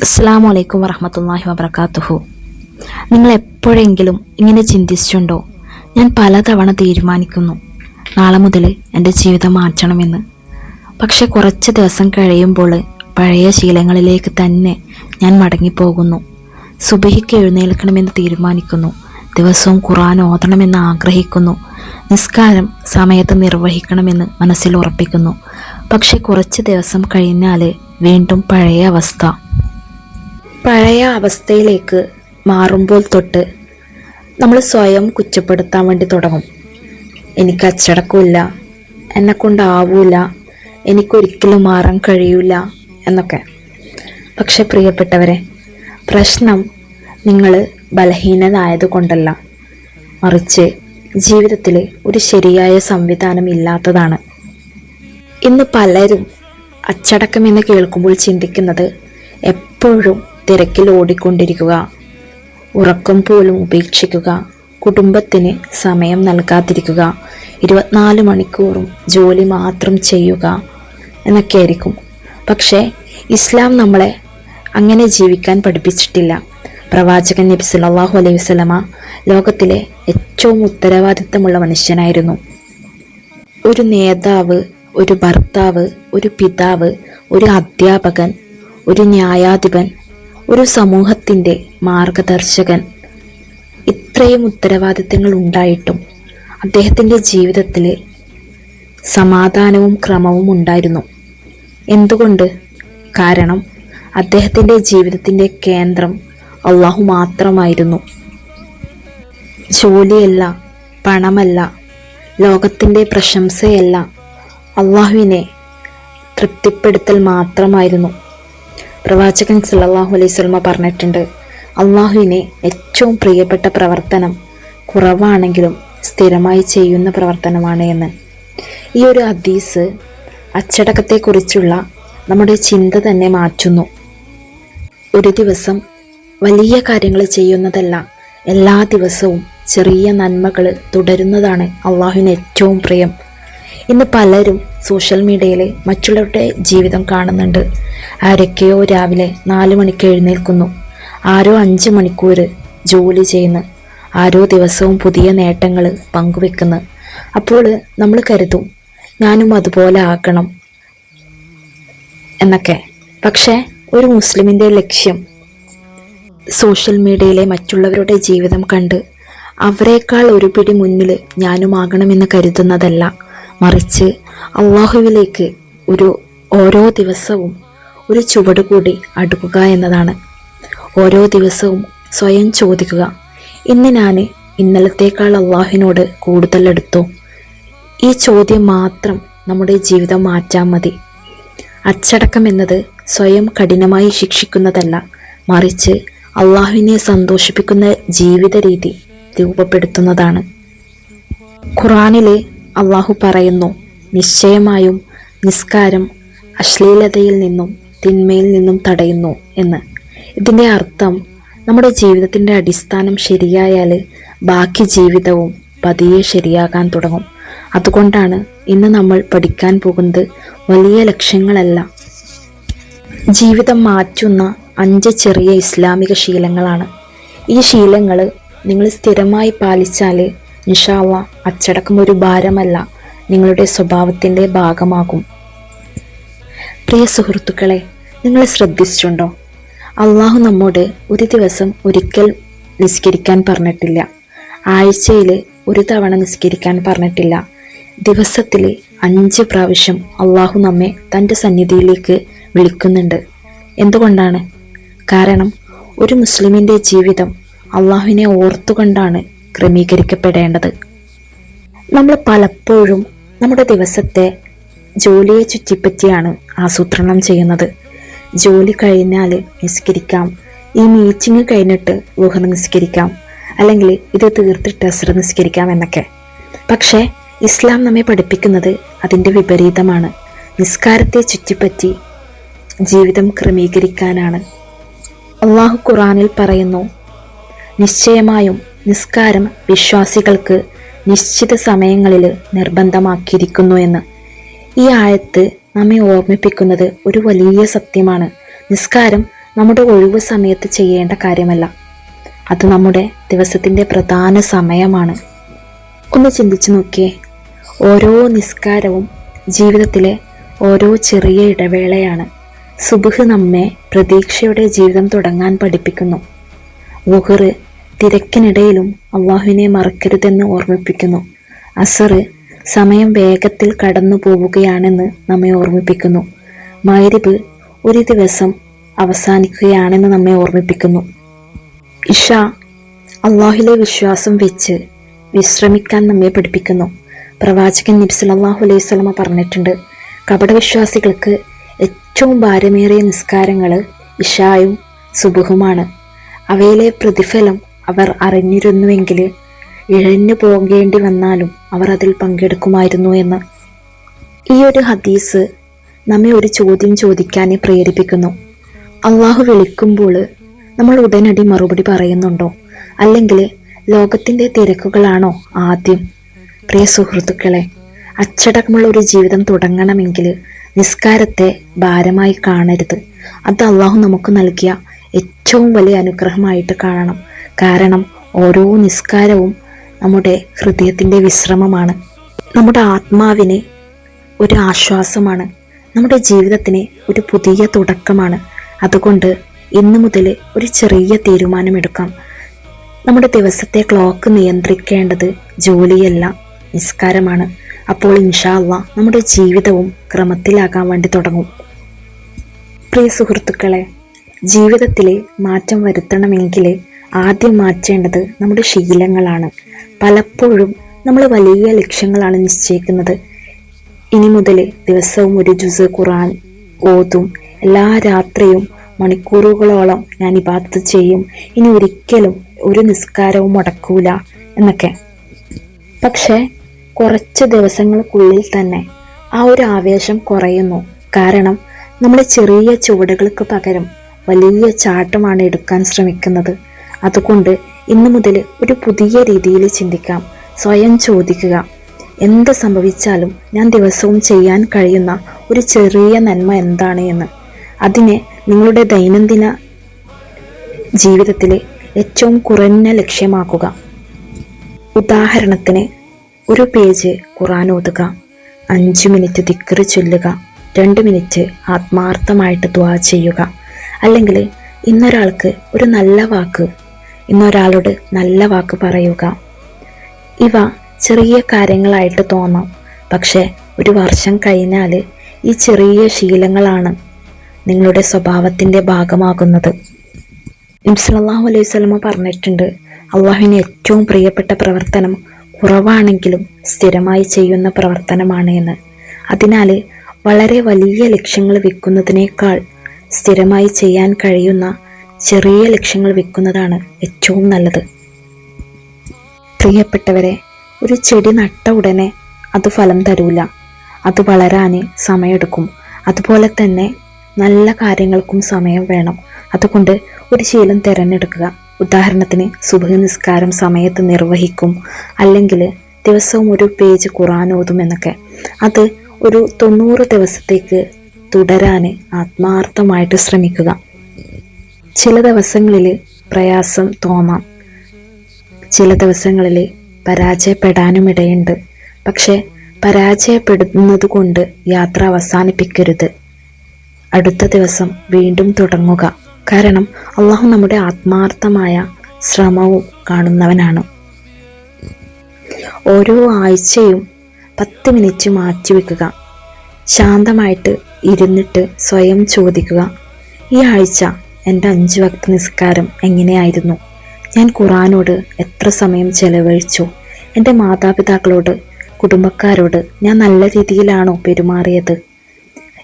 അസ്സലാമു അലൈക്കും വറഹ്മത്തുള്ളാഹി വബറകാതുഹു. നിങ്ങൾ എപ്പോഴെങ്കിലും ഇങ്ങനെ ചിന്തിച്ചിട്ടുണ്ടോ? ഞാൻ പലതവണ തീരുമാനിക്കുന്നു നാളെ മുതൽ എൻ്റെ ജീവിതം മാറ്റണമെന്ന്. പക്ഷെ കുറച്ച് ദിവസം കഴിയുമ്പോൾ പഴയ ശീലങ്ങളിലേക്ക് തന്നെ ഞാൻ മടങ്ങിപ്പോകുന്നു. സുബഹിക്ക് എഴുന്നേൽക്കണമെന്ന് തീരുമാനിക്കുന്നു, ദിവസവും ഖുർആൻ ഓതണമെന്ന് ആഗ്രഹിക്കുന്നു, നിസ്കാരം സമയത്ത് നിർവഹിക്കണമെന്ന് മനസ്സിൽ ഉറപ്പിക്കുന്നു. പക്ഷെ കുറച്ച് ദിവസം കഴിഞ്ഞാൽ വീണ്ടും പഴയ അവസ്ഥയിലേക്ക് മാറുമ്പോൾ തൊട്ട് നമ്മൾ സ്വയം കുറ്റപ്പെടുത്താൻ വേണ്ടി തുടങ്ങും. എനിക്ക് അച്ചടക്കമില്ല, എന്നെക്കൊണ്ടാവൂല, എനിക്കൊരിക്കലും മാറാൻ കഴിയില്ല എന്നൊക്കെ. പക്ഷെ പ്രിയപ്പെട്ടവരെ, പ്രശ്നം നിങ്ങൾ ബലഹീനനായത് കൊണ്ടല്ല, മറിച്ച് ജീവിതത്തിൽ ഒരു ശരിയായ സംവിധാനം ഇല്ലാത്തതാണ്. ഇന്ന് പലരും അച്ചടക്കമെന്ന് കേൾക്കുമ്പോൾ ചിന്തിക്കുന്നത് എപ്പോഴും തിരക്കിൽ ഓടിക്കൊണ്ടിരിക്കുക, ഉറക്കം പോലും ഉപേക്ഷിക്കുക, കുടുംബത്തിന് സമയം നൽകാതിരിക്കുക, 24 മണിക്കൂറും ജോലി മാത്രം ചെയ്യുക എന്നൊക്കെ ആയിരിക്കും. പക്ഷേ ഇസ്ലാം നമ്മളെ അങ്ങനെ ജീവിക്കാൻ പഠിപ്പിച്ചിട്ടില്ല. പ്രവാചകൻ നബി സല്ലല്ലാഹു അലൈഹി വസല്ലമ ലോകത്തിലെ ഏറ്റവും ഉത്തരവാദിത്തമുള്ള മനുഷ്യനായിരുന്നു. ഒരു നേതാവ്, ഒരു ഭർത്താവ്, ഒരു പിതാവ്, ഒരു അധ്യാപകൻ, ഒരു ന്യായാധിപൻ, ഒരു സമൂഹത്തിൻ്റെ മാർഗദർശകൻ, ഇത്രയും ഉത്തരവാദിത്തങ്ങൾ ഉണ്ടായിട്ടും അദ്ദേഹത്തിൻ്റെ ജീവിതത്തിൽ സമാധാനവും ക്രമവും ഉണ്ടായിരുന്നു. എന്തുകൊണ്ട്? കാരണം അദ്ദേഹത്തിൻ്റെ ജീവിതത്തിൻ്റെ കേന്ദ്രം അള്ളാഹു മാത്രമായിരുന്നു. ജോലിയല്ല, പണമല്ല, ലോകത്തിൻ്റെ പ്രശംസയല്ല, അള്ളാഹുവിനെ തൃപ്തിപ്പെടുത്തൽ മാത്രമായിരുന്നു. പ്രവാചകൻ സല്ലല്ലാഹു അലൈഹി വസല്ലമ പറഞ്ഞിട്ടുണ്ട്, അള്ളാഹുവിനെ ഏറ്റവും പ്രിയപ്പെട്ട പ്രവർത്തനം കുറവാണെങ്കിലും സ്ഥിരമായി ചെയ്യുന്ന പ്രവർത്തനമാണ് എന്ന്. ഈ ഒരു ഹദീസ് അച്ചടക്കത്തെക്കുറിച്ചുള്ള നമ്മുടെ ചിന്ത തന്നെ മാറ്റുന്നു. ഒരു ദിവസം വലിയ കാര്യങ്ങൾ ചെയ്യുന്നതല്ല, എല്ലാ ദിവസവും ചെറിയ നന്മകൾ തുടരുന്നതാണ് അള്ളാഹുവിന് ഏറ്റവും പ്രിയം. ഇന്ന് പലരും സോഷ്യൽ മീഡിയയിൽ മറ്റുള്ളവരുടെ ജീവിതം കാണുന്നുണ്ട്. ആരൊക്കെയോ രാവിലെ 4 മണിക്ക് എഴുന്നേൽക്കുന്നു, ആരോ 5 മണിക്കൂർ ജോലി ചെയ്യുന്നു, ആരോ ദിവസവും പുതിയ നേട്ടങ്ങൾ പങ്കുവെക്കുന്നു. അപ്പോൾ നമ്മൾ കരുതും ഞാനും അതുപോലെ ആക്കണം എന്നൊക്കെ. പക്ഷേ ഒരു മുസ്ലിമിൻ്റെ ലക്ഷ്യം സോഷ്യൽ മീഡിയയിലെ മറ്റുള്ളവരുടെ ജീവിതം കണ്ട് അവരെക്കാൾ ഒരു പിടി മുന്നിൽ ഞാനുമാകണമെന്ന് കരുതുന്നതല്ല, മറിച്ച് അള്ളാഹുവിലേക്ക് ഓരോ ദിവസവും ഒരു ചുവട് കൂടി അടുക്കുക എന്നതാണ്. ഓരോ ദിവസവും സ്വയം ചോദിക്കുക, ഇന്ന് ഞാൻ ഇന്നലത്തേക്കാൾ അള്ളാഹുവിനോട് കൂടുതൽ അടുത്തോ? ഈ ചോദ്യം മാത്രം നമ്മുടെ ജീവിതം മാറ്റാൻ മതി. അച്ചടക്കം എന്നത് സ്വയം കഠിനമായി ശിക്ഷിക്കുന്നതല്ല, മറിച്ച് അള്ളാഹുവിനെ സന്തോഷിപ്പിക്കുന്ന ജീവിത രീതി രൂപപ്പെടുത്തുന്നതാണ്. ഖുർആനിൽ അള്ളാഹു പറയുന്നു, നിശ്ചയമായും നിസ്കാരം അശ്ലീലതയിൽ നിന്നും തിന്മയിൽ നിന്നും തടയുന്നു എന്ന്. ഇതിൻ്റെ അർത്ഥം നമ്മുടെ ജീവിതത്തിൻ്റെ അടിസ്ഥാനം ശരിയായാൽ ബാക്കി ജീവിതവും പതിയെ ശരിയാകാൻ തുടങ്ങും. അതുകൊണ്ടാണ് ഇന്ന് നമ്മൾ പഠിക്കാൻ പോകുന്നത് വലിയ ലക്ഷ്യങ്ങളല്ല, ജീവിതം മാറ്റുന്ന 5 ചെറിയ ഇസ്ലാമിക ശീലങ്ങളാണ്. ഈ ശീലങ്ങൾ നിങ്ങൾ സ്ഥിരമായി പാലിച്ചാൽ ഇൻഷാ അല്ലാഹ് അച്ചടക്കം ഒരു ഭാരമല്ല, നിങ്ങളുടെ സ്വഭാവത്തിൻ്റെ ഭാഗമാകും. പ്രിയ സുഹൃത്തുക്കളെ, നിങ്ങൾ ശ്രദ്ധിച്ചിട്ടുണ്ടോ? അള്ളാഹു നമ്മോട് ഒരു ദിവസം ഒരിക്കൽ നിസ്കരിക്കാൻ പറഞ്ഞിട്ടില്ല, ആഴ്ചയിൽ ഒരു തവണ നിസ്കരിക്കാൻ പറഞ്ഞിട്ടില്ല. ദിവസത്തിൽ 5 പ്രാവശ്യം അള്ളാഹു നമ്മെ തൻ്റെ സന്നിധിയിലേക്ക് വിളിക്കുന്നുണ്ട്. എന്തുകൊണ്ടാണ്? കാരണം ഒരു മുസ്ലിമിൻ്റെ ജീവിതം അള്ളാഹുവിനെ ഓർത്തുകൊണ്ടാണ് ക്രമീകരിക്കപ്പെടേണ്ടത്. നമ്മൾ പലപ്പോഴും നമ്മുടെ ദിവസത്തെ ജോലിയെ ചുറ്റിപ്പറ്റിയാണ് ആസൂത്രണം ചെയ്യുന്നത്. ജോലി കഴിഞ്ഞാൽ നിസ്കരിക്കാം, ഈ മീറ്റിംഗ് കഴിഞ്ഞിട്ട് ളുഹർ നിസ്കരിക്കാം, അല്ലെങ്കിൽ ഇത് തീർത്തിട്ട് അസ്ർ നിസ്കരിക്കാം എന്നൊക്കെ. പക്ഷേ ഇസ്ലാം നമ്മെ പഠിപ്പിക്കുന്നത് അതിൻ്റെ വിപരീതമാണ്. നിസ്കാരത്തെ ചുറ്റിപ്പറ്റി ജീവിതം ക്രമീകരിക്കാനാണ്. അള്ളാഹു ഖുർആനിൽ പറയുന്നു, നിശ്ചയമായും നിസ്കാരം വിശ്വാസികൾക്ക് നിശ്ചിത സമയങ്ങളിൽ നിർബന്ധമാക്കിയിരിക്കുന്നു എന്ന്. ഈ ആയത്ത് നമ്മെ ഓർമ്മിപ്പിക്കുന്നത് ഒരു വലിയ സത്യമാണ്. നിസ്കാരം നമ്മുടെ ഒഴിവ് സമയത്ത് ചെയ്യേണ്ട കാര്യമല്ല. അത് നമ്മുടെ ദിവസത്തിൻ്റെ പ്രധാന സമയമാണ്. ഒന്ന് ചിന്തിച്ചു നോക്കിയേ. ഓരോ നിസ്കാരവും ജീവിതത്തിലെ ഓരോ ചെറിയ ഇടവേളയാണ്. സുബ്ഹ് നമ്മെ പ്രതീക്ഷയുടെ ജീവിതം തുടങ്ങാൻ പഠിപ്പിക്കുന്നു. ളുഹർ തിരക്കിനിടയിലും അള്ളാഹുവിനെ മറക്കരുതെന്ന് ഓർമ്മിപ്പിക്കുന്നു. അസർ സമയം വേഗത്തിൽ കടന്നു പോവുകയാണെന്ന് നമ്മെ ഓർമ്മിപ്പിക്കുന്നു. മഗ്‌രിബ് ഒരു ദിവസം അവസാനിക്കുകയാണെന്ന് നമ്മെ ഓർമ്മിപ്പിക്കുന്നു. ഇഷ അള്ളാഹുവിലെ വിശ്വാസം വെച്ച് വിശ്രമിക്കാൻ നമ്മെ പഠിപ്പിക്കുന്നു. പ്രവാചകൻ നബി സല്ലല്ലാഹു അലൈഹി വസല്ലമ പറഞ്ഞിട്ടുണ്ട്, കപടവിശ്വാസികൾക്ക് ഏറ്റവും ഭാരമേറിയ നിസ്കാരങ്ങൾ ഇഷായും സുബ്ഹുമാണ്. അവയിലെ പ്രതിഫലം അവർ അറിഞ്ഞിരുന്നുവെങ്കിൽ ഇഴഞ്ഞു പോകേണ്ടി വന്നാലും അവർ അതിൽ പങ്കെടുക്കുമായിരുന്നു എന്ന്. ഈ ഒരു ഹദീസ് നമ്മെ ഒരു ചോദ്യം ചോദിക്കാൻ പ്രേരിപ്പിക്കുന്നു. അള്ളാഹു വിളിക്കുമ്പോൾ നമ്മൾ ഉടനടി മറുപടി പറയുന്നുണ്ടോ, അല്ലെങ്കിൽ ലോകത്തിൻ്റെ തിരക്കുകളാണോ ആദ്യം? പ്രിയ സുഹൃത്തുക്കളെ, അച്ചടക്കമുള്ള ഒരു ജീവിതം തുടങ്ങണമെങ്കിൽ നിസ്കാരത്തെ ഭാരമായി കാണരുത്. അത് അള്ളാഹു നമുക്ക് നൽകിയ ഏറ്റവും വലിയ അനുഗ്രഹമായിട്ട് കാണണം. കാരണം ഓരോ നിസ്കാരവും നമ്മുടെ ഹൃദയത്തിൻ്റെ വിശ്രമമാണ്, നമ്മുടെ ആത്മാവിന് ഒരു ആശ്വാസമാണ്, നമ്മുടെ ജീവിതത്തിന് ഒരു പുതിയ തുടക്കമാണ്. അതുകൊണ്ട് ഇന്നു മുതൽ ഒരു ചെറിയ തീരുമാനമെടുക്കാം. നമ്മുടെ ദിവസത്തെ ക്ലോക്ക് നിയന്ത്രിക്കേണ്ടത് ജോലിയല്ല, നിസ്കാരമാണ്. അപ്പോൾ ഇൻഷാ അല്ലാഹ് നമ്മുടെ ജീവിതവും ക്രമത്തിലാകാൻ വേണ്ടി തുടങ്ങും. പ്രിയ സുഹൃത്തുക്കളെ, ജീവിതത്തിൽ മാറ്റം വരുത്തണമെങ്കിൽ ആദ്യം മാറ്റേണ്ടത് നമ്മുടെ ശീലങ്ങളാണ്. പലപ്പോഴും നമ്മൾ വലിയ ലക്ഷ്യങ്ങളാണ് നിശ്ചയിക്കുന്നത്. ഇനി മുതൽ ദിവസവും ഒരു ജുസ് ഖുർആൻ ഓതും, എല്ലാ രാത്രിയും മണിക്കൂറുകളോളം ഞാൻ ഇബാദത്ത് ചെയ്യും, ഇനി ഒരിക്കലും ഒരു നിസ്കാരവും മുടക്കൂല എന്നൊക്കെ. പക്ഷേ കുറച്ച് ദിവസങ്ങൾക്കുള്ളിൽ തന്നെ ആ ഒരു ആവേശം കുറയുന്നു. കാരണം നമ്മൾ ചെറിയ ചുവടുകൾക്ക് പകരം വലിയ ചാട്ടമാണ് എടുക്കാൻ ശ്രമിക്കുന്നത്. അതുകൊണ്ട് ഇന്നു മുതൽ ഒരു പുതിയ രീതിയിൽ ചിന്തിക്കാം. സ്വയം ചോദിക്കുക, എന്ത് സംഭവിച്ചാലും ഞാൻ ദിവസവും ചെയ്യാൻ കഴിയുന്ന ഒരു ചെറിയ നന്മ എന്താണ് എന്ന്. അതിനെ നിങ്ങളുടെ ദൈനംദിന ജീവിതത്തിലെ ഏറ്റവും കുറഞ്ഞ ലക്ഷ്യമാക്കുക. ഉദാഹരണത്തിന്, ഒരു പേജ് ഖുർആൻ ഓതുക, 5 മിനിറ്റ് ദിക്ർ ചൊല്ലുക, 2 മിനിറ്റ് ആത്മാർത്ഥമായിട്ട് ദുആ ചെയ്യുക. അല്ലെങ്കിൽ ഇന്നൊരാളോട് നല്ല വാക്ക് പറയുക. ഇവ ചെറിയ കാര്യങ്ങളായിട്ട് തോന്നാം, പക്ഷേ ഒരു വർഷം കഴിഞ്ഞാൽ ഈ ചെറിയ ശീലങ്ങളാണ് നിങ്ങളുടെ സ്വഭാവത്തിൻ്റെ ഭാഗമാകുന്നത്. നബി സല്ലല്ലാഹു അലൈഹി വസല്ലമ പറഞ്ഞിട്ടുണ്ട്, അള്ളാഹുവിന് ഏറ്റവും പ്രിയപ്പെട്ട പ്രവർത്തനം കുറവാണെങ്കിലും സ്ഥിരമായി ചെയ്യുന്ന പ്രവർത്തനമാണ് എന്ന്. അതിനാൽ വളരെ വലിയ ലക്ഷ്യങ്ങൾ വെക്കുന്നതിനേക്കാൾ സ്ഥിരമായി ചെയ്യാൻ കഴിയുന്ന ചെറിയ ലക്ഷ്യങ്ങൾ വെക്കുന്നതാണ് ഏറ്റവും നല്ലത്. പ്രിയപ്പെട്ടവരെ, ഒരു ചെടി നട്ട ഉടനെ അത് ഫലം തരൂല, അത് വളരാൻ സമയമെടുക്കും. അതുപോലെ തന്നെ നല്ല കാര്യങ്ങൾക്കും സമയം വേണം. അതുകൊണ്ട് ഒരു ശീലം തിരഞ്ഞെടുക്കുക. ഉദാഹരണത്തിന്, സുബ്ഹ് നിസ്കാരം സമയത്ത് നിർവഹിക്കും, അല്ലെങ്കിൽ ദിവസവും ഒരു പേജ് ഖുർആൻ ഓതും എന്നൊക്കെ. അത് ഒരു 90 ദിവസത്തേക്ക് തുടരാൻ ആത്മാർത്ഥമായിട്ട് ശ്രമിക്കുക. ചില ദിവസങ്ങളിൽ പ്രയാസം തോന്നാം, ചില ദിവസങ്ങളിൽ പരാജയപ്പെടാനും ഇടയുണ്ട്. പക്ഷെ പരാജയപ്പെടുന്നത് കൊണ്ട് യാത്ര അവസാനിപ്പിക്കരുത്. അടുത്ത ദിവസം വീണ്ടും തുടങ്ങുക. കാരണം അള്ളാഹു നമ്മുടെ ആത്മാർത്ഥമായ ശ്രമവും കാണുന്നവനാണ്. ഓരോ ആഴ്ചയും 10 മിനിറ്റ് മാറ്റിവെക്കുക. ശാന്തമായിട്ട് ഇരുന്നിട്ട് സ്വയം ചോദിക്കുക, ഈ ആഴ്ച എൻ്റെ 5 വക്ത് നിസ്കാരം എങ്ങനെയായിരുന്നു? ഞാൻ ഖുർആനോട് എത്ര സമയം ചെലവഴിച്ചു? എൻ്റെ മാതാപിതാക്കളോട്, കുടുംബക്കാരോട് ഞാൻ നല്ല രീതിയിലാണോ പെരുമാറിയത്?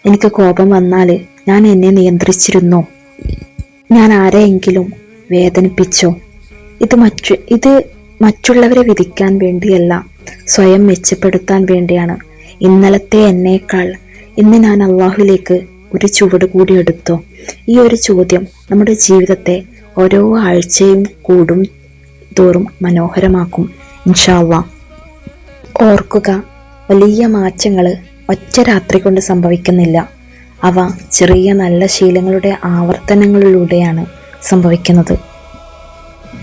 എനിക്ക് കോപം വന്നാൽ ഞാൻ എന്നെ നിയന്ത്രിച്ചിരുന്നോ? ഞാൻ ആരെയെങ്കിലും വേദനിപ്പിച്ചോ? ഇത് മറ്റുള്ളവരെ വിധിക്കാൻ വേണ്ടിയല്ല, സ്വയം മെച്ചപ്പെടുത്താൻ വേണ്ടിയാണ്. ഇന്നലത്തെ എന്നേക്കാൾ ഇന്ന് ഞാൻ അള്ളാഹുവിലേക്ക് ഒരു ചുവട് കൂടി എടുത്തോ? ഈ ഒരു ചോദ്യം നമ്മുടെ ജീവിതത്തെ ഓരോ ആഴ്ചയും കൂടും തോറും മനോഹരമാക്കും ഇൻഷാ അല്ലാഹ്. ഓർക്കുക, വലിയ മാറ്റങ്ങൾ ഒറ്റ രാത്രി കൊണ്ട് സംഭവിക്കുന്നില്ല. അവ ചെറിയ നല്ല ശീലങ്ങളുടെ ആവർത്തനങ്ങളിലൂടെയാണ് സംഭവിക്കുന്നത്.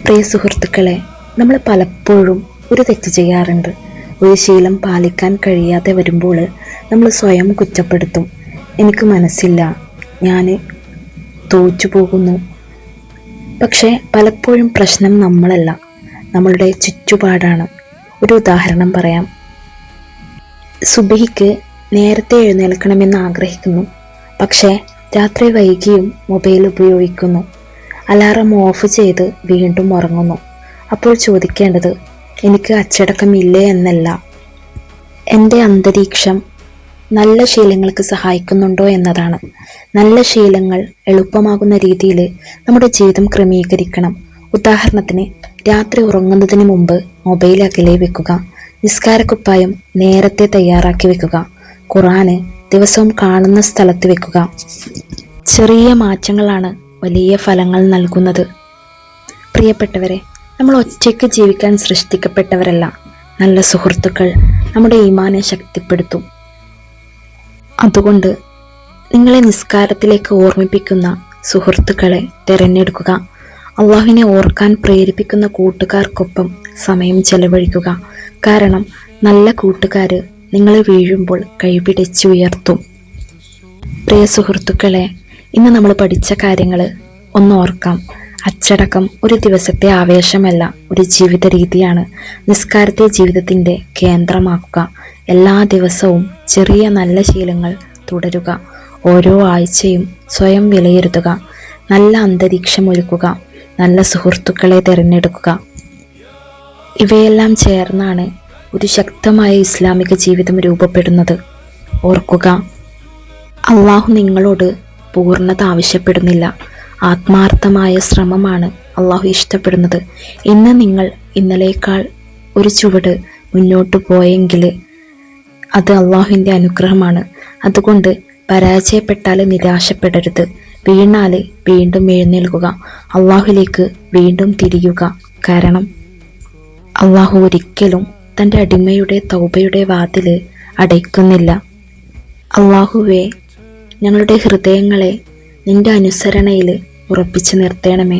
പ്രിയ സുഹൃത്തുക്കളെ, നമ്മൾ പലപ്പോഴും ഒരു തെറ്റ് ചെയ്യാറുണ്ട്. ഒരു ശീലം പാലിക്കാൻ കഴിയാതെ വരുമ്പോൾ നമ്മൾ സ്വയം കുറ്റപ്പെടുത്തും. എനിക്ക് മനസ്സില്ല, ഞാൻ തോറ്റു പോകുന്നു. പക്ഷേ പലപ്പോഴും പ്രശ്നം നമ്മളല്ല, നമ്മളുടെ ചുറ്റുപാടാണ്. ഒരു ഉദാഹരണം പറയാം. സുബഹിക്ക് നേരത്തെ എഴുന്നേൽക്കണമെന്ന് ആഗ്രഹിക്കുന്നു, പക്ഷേ രാത്രി വൈകിയും മൊബൈൽ ഉപയോഗിക്കുന്നു. അലാറം ഓഫ് ചെയ്ത് വീണ്ടും ഉറങ്ങുന്നു. അപ്പോൾ ചോദിക്കേണ്ടത് എനിക്ക് അച്ചടക്കമില്ലേ എന്നല്ല, എൻ്റെ അന്തരീക്ഷം നല്ല ശീലങ്ങൾക്ക് സഹായിക്കുന്നുണ്ടോ എന്നതാണ്. നല്ല ശീലങ്ങൾ എളുപ്പമാകുന്ന രീതിയിൽ നമ്മുടെ ജീവിതം ക്രമീകരിക്കണം. ഉദാഹരണത്തിന്, രാത്രി ഉറങ്ങുന്നതിന് മുമ്പ് മൊബൈൽ അകലെ വെക്കുക. നിസ്കാരക്കുപ്പായം നേരത്തെ തയ്യാറാക്കി വെക്കുക. ഖുർആന് ദിവസവും കാണുന്ന സ്ഥലത്ത് വെക്കുക. ചെറിയ മാറ്റങ്ങളാണ് വലിയ ഫലങ്ങൾ നൽകുന്നത്. പ്രിയപ്പെട്ടവരെ, നമ്മൾ ഒറ്റയ്ക്ക് ജീവിക്കാൻ സൃഷ്ടിക്കപ്പെട്ടവരല്ല. നല്ല സുഹൃത്തുക്കൾ നമ്മുടെ ഈമാനെ ശക്തിപ്പെടുത്തും. അതുകൊണ്ട് നിങ്ങളെ നിസ്കാരത്തിലേക്ക് ഓർമ്മിപ്പിക്കുന്ന സുഹൃത്തുക്കളെ തിരഞ്ഞെടുക്കുക. അള്ളാഹുവിനെ ഓർക്കാൻ പ്രേരിപ്പിക്കുന്ന കൂട്ടുകാർക്കൊപ്പം സമയം ചെലവഴിക്കുക. കാരണം നല്ല കൂട്ടുകാർ നിങ്ങളെ വീഴുമ്പോൾ കൈപിടിച്ചുയർത്തും. പ്രിയ സുഹൃത്തുക്കളെ, ഇന്ന് നമ്മൾ പഠിച്ച കാര്യങ്ങൾ ഒന്ന് ഓർക്കാം. അച്ചടക്കം ഒരു ദിവസത്തെ ആവേശമല്ല, ഒരു ജീവിത രീതിയാണ്. നിസ്കാരത്തെ ജീവിതത്തിൻ്റെ കേന്ദ്രമാക്കുക. എല്ലാ ദിവസവും ചെറിയ നല്ല ശീലങ്ങൾ തുടരുക. ഓരോ ആഴ്ചയും സ്വയം വിലയിരുത്തുക. നല്ല അന്തരീക്ഷം ഒരുക്കുക. നല്ല സുഹൃത്തുക്കളെ തിരഞ്ഞെടുക്കുക. ഇവയെല്ലാം ചേർന്നാണ് ഒരു ശക്തമായ ഇസ്ലാമിക ജീവിതം രൂപപ്പെടുന്നത്. ഓർക്കുക, അള്ളാഹു നിങ്ങളോട് പൂർണ്ണത ആവശ്യപ്പെടുന്നില്ല, ആത്മാർത്ഥമായ ശ്രമമാണ് അള്ളാഹു ഇഷ്ടപ്പെടുന്നത്. ഇന്ന് നിങ്ങൾ ഇന്നലേക്കാൾ ഒരു ചുവട് മുന്നോട്ട് പോയെങ്കിൽ അത് അള്ളാഹുവിൻ്റെ അനുഗ്രഹമാണ്. അതുകൊണ്ട് പരാജയപ്പെട്ടാൽ നിരാശപ്പെടരുത്. വീണാൽ വീണ്ടും എഴുന്നേൽക്കുക. അള്ളാഹുലേക്ക് വീണ്ടും തിരിയുക. കാരണം അള്ളാഹു ഒരിക്കലും തൻ്റെ അടിമയുടെ തൗബയുടെ വാതിൽ അടയ്ക്കുന്നില്ല. അള്ളാഹുവേ, ഞങ്ങളുടെ ഹൃദയങ്ങളെ നിന്റെ അനുസരണയിൽ ഉറപ്പിച്ചു നിർത്തണമേ.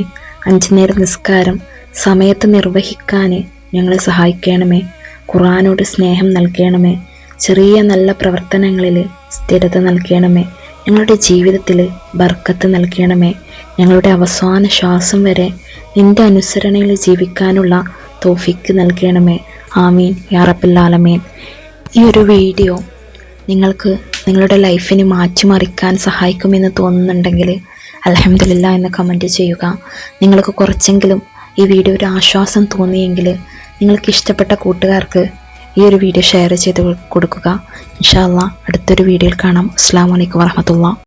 5 നേരം നിസ്കാരം സമയത്ത് നിർവഹിക്കാൻ ഞങ്ങളെ സഹായിക്കണമേ. ഖുർആനോട് സ്നേഹം നൽകണമേ. ചെറിയ നല്ല പ്രവർത്തനങ്ങളിൽ സ്ഥിരത നൽകണമേ. ഞങ്ങളുടെ ജീവിതത്തിൽ ബർക്കത്ത് നൽകണമേ. ഞങ്ങളുടെ അവസാന ശ്വാസം വരെ നിന്റെ അനുസരണയിൽ ജീവിക്കാനുള്ള തൗഫീക്ക് നൽകണമേ. ആമീൻ യാ റബ്ബൽ ആലമീൻ. ഈ ഒരു വീഡിയോ നിങ്ങൾക്ക് നിങ്ങളുടെ ലൈഫിനെ മാറ്റിമറിക്കാൻ സഹായിക്കുമെന്ന് തോന്നുന്നുണ്ടെങ്കിൽ അൽഹംദുലില്ലാ എന്ന് കമൻറ്റ് ചെയ്യുക. നിങ്ങൾക്ക് കുറച്ചെങ്കിലും ഈ വീഡിയോ ഒരു ആശ്വാസം തോന്നിയെങ്കിൽ നിങ്ങൾക്ക് ഇഷ്ടപ്പെട്ട കൂട്ടുകാർക്ക് ഈ ഒരു വീഡിയോ ഷെയർ ചെയ്ത് കൊടുക്കുക. ഇൻഷാ അല്ലാഹ് അടുത്തൊരു വീഡിയോയിൽ കാണാം. അസ്സലാമു അലൈക്കും വറഹ്മത്തുള്ളാഹി.